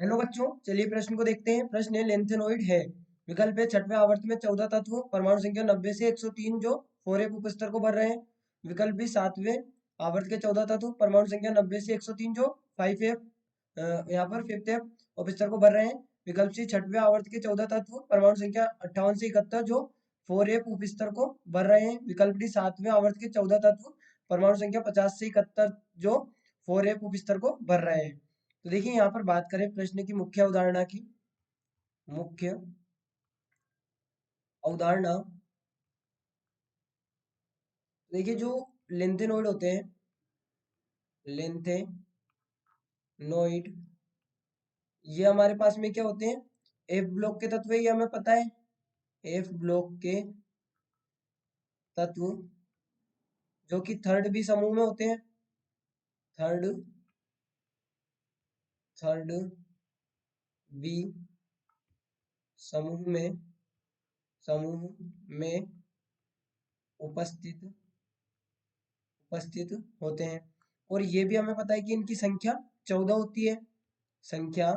Hello बच्चों, चलिए प्रश्न को देखते हैं। प्रश्न है लेंथेनोइड है। विकल्प है छठवें आवर्त में 14 तत्व, परमाणु संख्या 90 से 103 जो 4f उपस्तर को भर रहे हैं। विकल्प बी सातवें आवर्त के 14 तत्व, परमाणु संख्या 90 से 103 जो 5f यहाँ पर 5th उपस्तर को भर रहे हैं। विकल्प सी छठवें आवर्त के 14 तत्व, परमाणु संख्या 58 से 71 जो 4f उपस्तर को भर रहे हैं। विकल्प डी सातवें आवर्त के 14 तत्व, परमाणु संख्या 50 से 71 जो 4f उपस्तर को भर रहे हैं। तो देखिए यहाँ पर बात करें प्रश्न की मुख्य अवधारणा की। मुख्य अवधारणा देखिए, जो लेंथेनोइड होते हैं, लेंथेनोइड ये हमारे पास में क्या होते हैं? एफ ब्लॉक के तत्व, ये हमें पता है। एफ ब्लॉक के तत्व जो कि थर्ड बी समूह में होते हैं। थर्ड थर्ड बी समूह में उपस्थित होते हैं। और ये भी हमें पता है कि इनकी संख्या 14 होती है। संख्या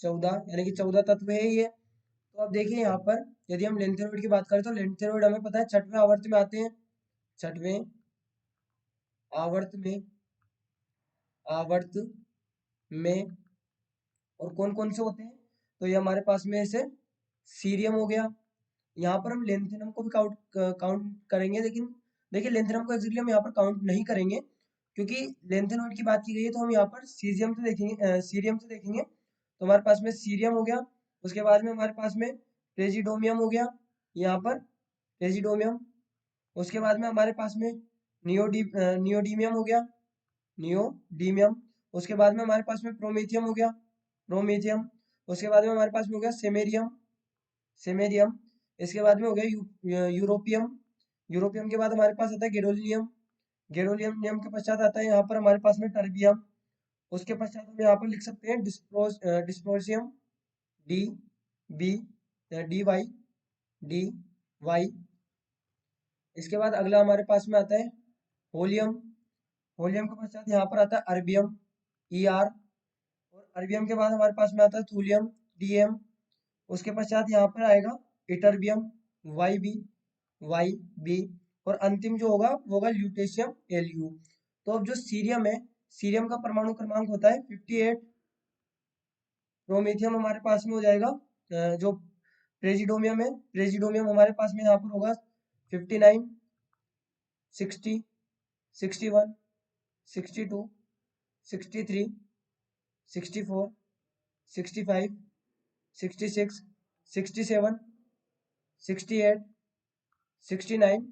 14 यानी कि 14 तत्व है ये। तो अब देखिए यहाँ पर यदि हम लेंथेनोइड की बात करें तो लेंथेनोइड हमें पता है छठवें आवर्त में आते हैं। छठवें आवर्त में और कौन कौन से होते हैं? तो ये हमारे पास में से सीरियम हो गया। यहाँ पर हम लेंथेनम को भी काउंट करेंगे, लेकिन देखिए लेंथेनम को एक्चुअली हम यहाँ पर काउंट नहीं करेंगे, क्योंकि लेंथेनोइड की बात की गई है। तो हम यहाँ पर सीरियम से देखेंगे। तो हमारे पास में सीरियम हो गया। उसके बाद में हमारे पास में प्रेजिडोमियम हो गया। यहाँ पर प्रेजिडोमियम। उसके बाद में हमारे पास में नियोडीमियम हो गया। नियोडीमियम। उसके बाद में हमारे पास में प्रोमेथियम हो गया। प्रोमेथियम। उसके बाद में हमारे पास में हो गया सेमेरियम। सेमेरियम। इसके बाद में हो गया यूरोपियम। यूरोपियम के बाद हमारे पास आता है गेडोलियम। गेडोलियम के पश्चात आता है यहाँ पर हमारे पास में टर्बियम। उसके पश्चात हम यहाँ पर लिख सकते हैं dysprosium. D B D Y D Y. इसके बाद अगला हमारे पास में आता है होलियम। होलियम के पश्चात यहाँ पर आता है अरबियम। E R. और अरबियम के बाद हमारे पास में आता है थूलियम। D M. उसके पश्चात यहाँ पर आएगा ytterbium. Y B Y B. और अंतिम जो होगा वो होगा ल्यूटेशियम एल यू। तो अब जो सीरियम है, सीरियम का परमाणु क्रमांक होता है 58। प्रोमेथियम हमारे पास में हो जाएगा जो प्रेजिडोमियम है, प्रेजिडोमियम हमारे पास में यहाँ पर होगा 59, 60, 61, 62, 63, 64, 65, 66, 67, 68, 69,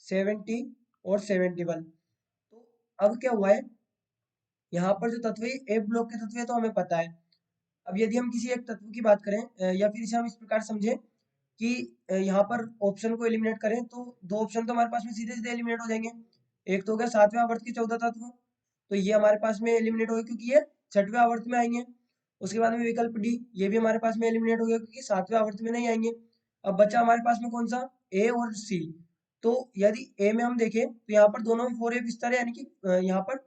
70 और 71। तो अब क्या हुआ है, यहाँ पर जो तत्व है ए ब्लॉक के तत्व है, तो हमें पता है। अब यदि हम किसी एक तत्व की बात करें या फिर इसे हम इस प्रकार समझें कि यहाँ पर ऑप्शन को एलिमिनेट करें, तो दो ऑप्शन तो हमारे पास में सीधे सीधे एलिमिनेट हो जाएंगे। एक तो हो गया सातवें आवर्त के 14 तत्व, तो ये हमारे पास में एलिमिनेट हो गए क्योंकि ये छठवें आवर्त में आएंगे। उसके बाद में विकल्प डी, ये भी हमारे पास में एलिमिनेट हो गया क्योंकि सातवें आवर्त में नहीं आएंगे। अब बचा हमारे पास में कौन सा, ए और सी। तो यदि ए में हम देखें तो यहाँ पर दोनों में 4f स्तर है, यानी कि यहाँ पर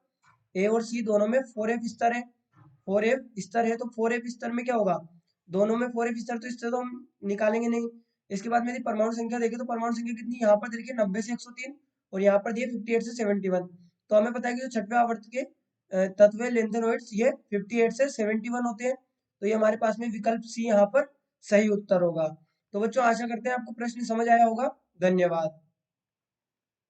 ए और सी दोनों में 4f स्तर है। 4f स्तर है तो 4f स्तर में क्या होगा, दोनों में 4f स्तर, तो इससे तो हम निकालेंगे नहीं। इसके बाद में यदि परमाणु संख्या देखें तो परमाणु संख्या कितनी, यहाँ पर देखिए 90 से 103 और यहाँ पर दिए 58 से 71। तो हमें पता है कि जो छठवें आवर्त के तत्व लेंथेनोइड्स ये 58 से 71 होते हैं। तो ये हमारे पास में विकल्प सी यहाँ पर सही उत्तर होगा। तो बच्चों आशा करते हैं आपको प्रश्न समझ आया होगा। धन्यवाद।